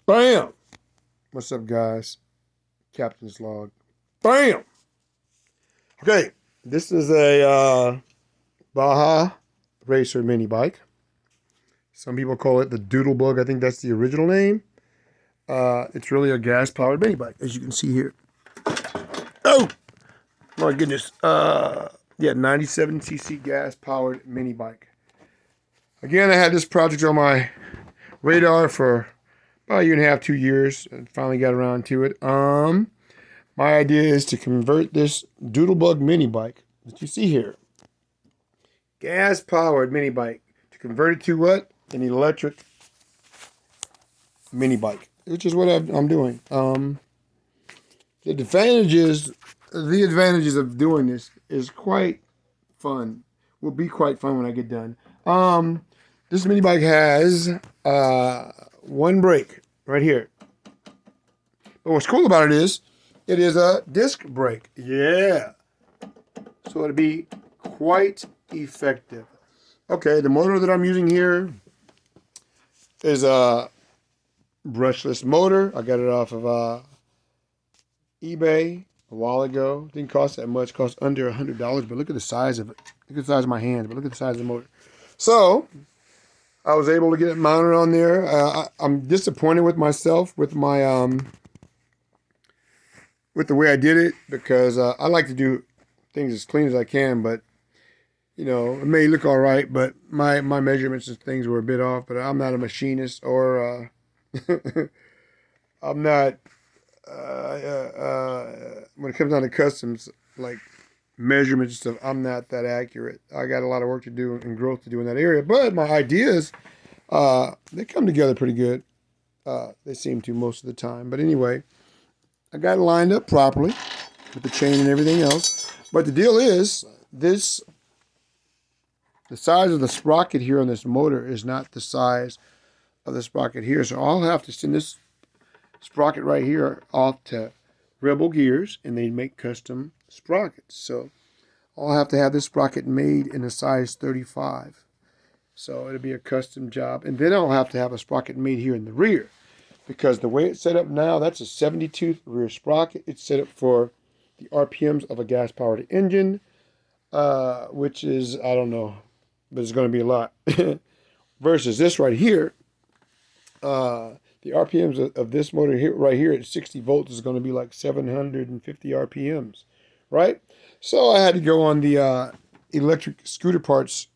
Bam! What's up, guys? Captain's log. Bam! Okay, this is a Baja Racer Mini bike. Some people call it the Doodle Bug. I think that's the original name. It's really a gas-powered mini bike, as you can see here. Oh, my goodness. Yeah, 97cc gas-powered mini bike. Again, I had this project on my radar for about a year and a half, 2 years, and finally got around to it. My idea is to convert this Doodlebug mini bike that you see here, gas-powered mini bike, to convert it to what? An electric mini bike, which is what I'm doing. The advantages of doing this is quite fun. Will be quite fun when I get done. This mini bike has one brake right here. But what's cool about it is a disc brake. Yeah. So it'll be quite effective. Okay, the motor that I'm using here is a brushless motor. I got it off of eBay a while ago. Didn't cost that much. Cost under $100. But look at the size of it. Look at the size of my hands. But look at the size of the motor. So I was able to get it mounted on there. I'm disappointed with myself with my with the way I did it, because I like to do things as clean as I can, but you know, it may look all right, but my measurements and things were a bit off. But I'm not a machinist, or I'm not when it comes down to customs, like measurements and stuff, I'm not that accurate. I got a lot of work to do and growth to do in that area, but my ideas, they come together pretty good. They seem to most of the time. But anyway, I got it lined up properly with the chain and everything else. But the deal is, the size of the sprocket here on this motor is not the size of the sprocket here. So I'll have to send this sprocket right here off to Rebel Gears, and they make custom sprockets. So I'll have to have this sprocket made in a size 35. So it'll be a custom job. And then I'll have to have a sprocket made here in the rear, because the way it's set up now, that's a 72 rear sprocket. It's set up for the RPMs of a gas-powered engine, which is, I don't know, but it's going to be a lot. Versus this right here, the RPMs of this motor here, right here at 60 volts, is going to be like 750 RPMs, right? So I had to go on the electric scooter parts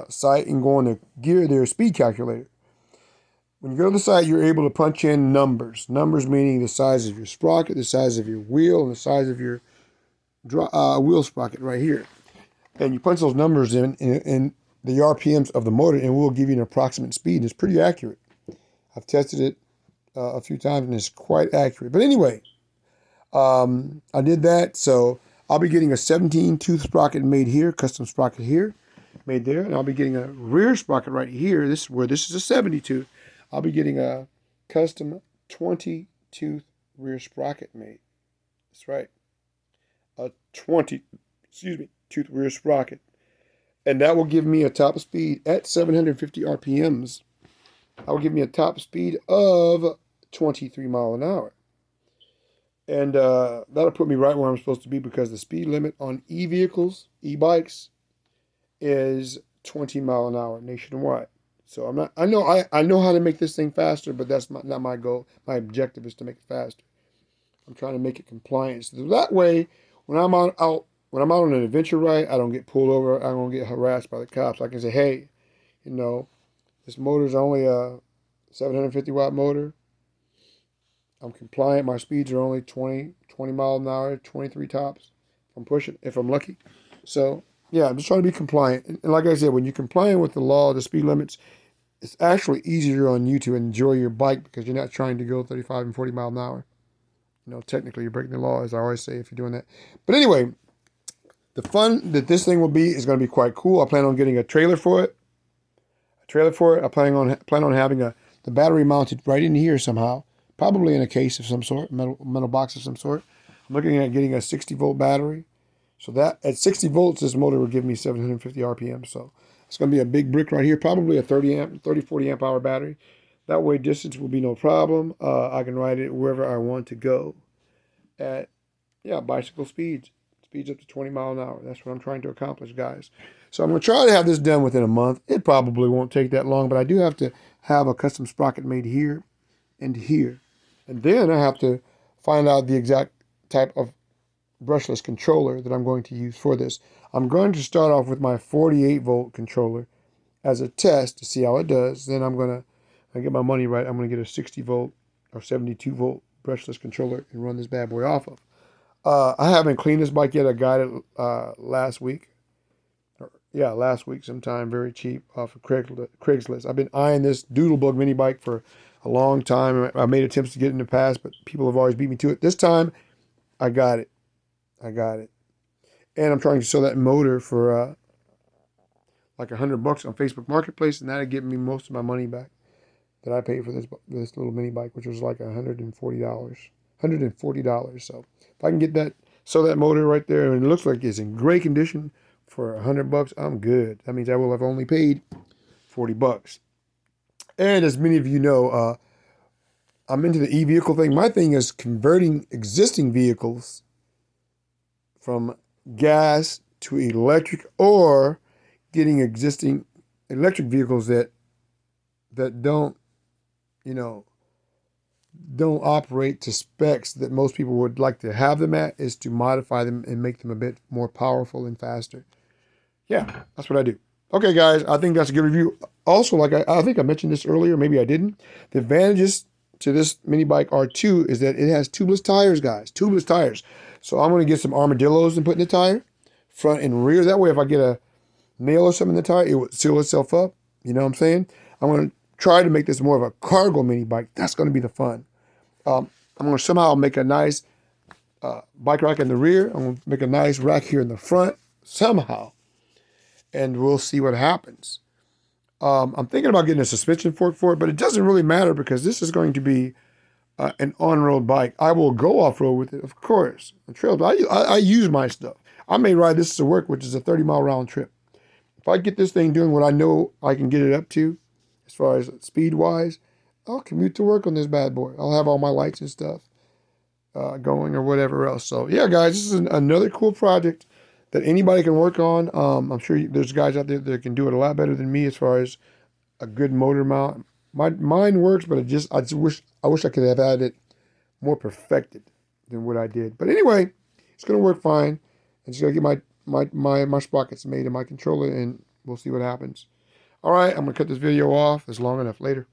site and go on the gear their speed calculator. When you go to the site, you're able to punch in numbers. Numbers meaning the size of your sprocket, the size of your wheel, and the size of your wheel sprocket right here. And you punch those numbers in the RPMs of the motor, and we'll give you an approximate speed. It's pretty accurate. I've tested it a few times, and it's quite accurate. But anyway, I did that. So I'll be getting a 17-tooth sprocket made here, custom sprocket here, made there. And I'll be getting a rear sprocket right here. This is a 70-tooth. I'll be getting a custom 20-tooth rear sprocket made. That's right. A 20-tooth rear sprocket. And that will give me a top speed at 750 RPMs. That will give me a top speed of 23 miles an hour. And that'll put me right where I'm supposed to be, because the speed limit on e-vehicles, e-bikes, is 20 miles an hour nationwide. So I know how to make this thing faster, but that's not my goal. My objective is to make it faster. I'm trying to make it compliant. So that way, when I'm out on an adventure ride, I don't get pulled over. I don't get harassed by the cops. I can say, hey, you know, this motor is only a 750 watt motor. I'm compliant. My speeds are only 20 miles an hour, 23 tops. If I'm pushing, if I'm lucky. So yeah, I'm just trying to be compliant. And like I said, when you're compliant with the law, the speed limits, it's actually easier on you to enjoy your bike, because you're not trying to go 35 and 40 miles an hour. You know, technically you're breaking the law, as I always say, if you're doing that. But anyway, the fun that this thing will be is going to be quite cool. I plan on getting a trailer for it. I plan on having the battery mounted right in here somehow, probably in a case of some sort, metal box of some sort. I'm looking at getting a 60-volt battery. So that at 60 volts, this motor will give me 750 RPM. So it's going to be a big brick right here, probably a 40 amp hour battery. That way distance will be no problem. I can ride it wherever I want to go at, yeah, bicycle speeds. Speeds up to 20 mile an hour. That's what I'm trying to accomplish, guys. So I'm going to try to have this done within a month. It probably won't take that long, but I do have to have a custom sprocket made here and here. And then I have to find out the exact type of brushless controller that I'm going to use for this. I'm going to start off with my 48 volt controller as a test to see how it does. Then I'm going to get my money right. I'm going to get a 60 volt or 72 volt brushless controller and run this bad boy off of. I haven't cleaned this bike yet. I got it last week. Yeah, last week sometime, very cheap off of Craigslist. I've been eyeing this Doodlebug mini bike for a long time. I made attempts to get it in the past, but people have always beat me to it. This time, I got it. I got it. And I'm trying to sell that motor for like $100 on Facebook Marketplace, and that'll give me most of my money back that I paid for this little mini bike, which was like $140. $140. So if I can get that, sell that motor right there, and it looks like it's in great condition for $100, I'm good. That means I will have only paid $40. And as many of you know, I'm into the e-vehicle thing. My thing is converting existing vehicles from gas to electric, or getting existing electric vehicles that don't, you know, don't operate to specs that most people would like to have them at, is to modify them and make them a bit more powerful and faster. Yeah, that's what I do. Okay, guys, I think that's a good review. Also, like I think I mentioned this earlier, maybe I didn't. The advantages to this mini bike R2 is that it has tubeless tires, guys. Tubeless tires. So I'm going to get some armadillos and put in the tire, front and rear. That way, if I get a nail or something in the tire, it would seal itself up. You know what I'm saying? I'm going to try to make this more of a cargo mini bike. That's going to be the fun. I'm going to somehow make a nice bike rack in the rear. I'm going to make a nice rack here in the front somehow. And we'll see what happens. I'm thinking about getting a suspension fork for it, but it doesn't really matter because this is going to be an on-road bike. I will go off-road with it, of course. The trails, I use my stuff. I may ride this to work, which is a 30-mile round trip. If I get this thing doing what I know I can get it up to, as far as speed-wise, I'll commute to work on this bad boy. I'll have all my lights and stuff going or whatever else. So, yeah, guys, this is another cool project that anybody can work on. I'm sure there's guys out there that can do it a lot better than me as far as a good motor mount. Mine works, but I wish I could have had it more perfected than what I did. But anyway, it's gonna work fine. I just gotta get my sprockets made in my controller, and we'll see what happens. All right, I'm gonna cut this video off. It's long enough. Later.